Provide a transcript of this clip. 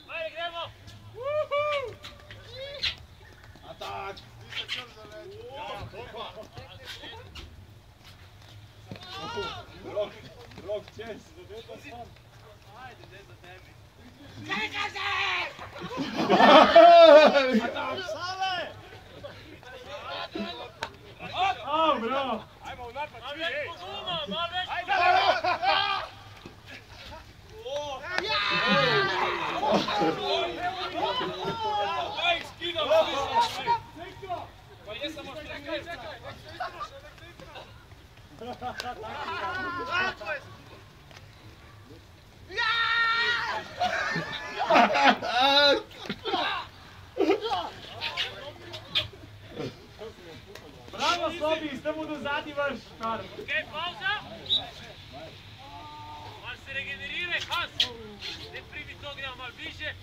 Ajde, gremo! Atak! Rok, čes, zadeta sam. Ajde, ne za tebi. Čeka se! Atak! Sale! Au, bravo! Ajmo u napad, svi, ej! Mal već! Ajde! Aj, skidam! Pa jesam možda čekaj! Bravo, Slobi, ste mu do zadnji vrš. Okej, pauza! Mal se regeneriraj, Hans! Ne primi to, gremo mal bliže.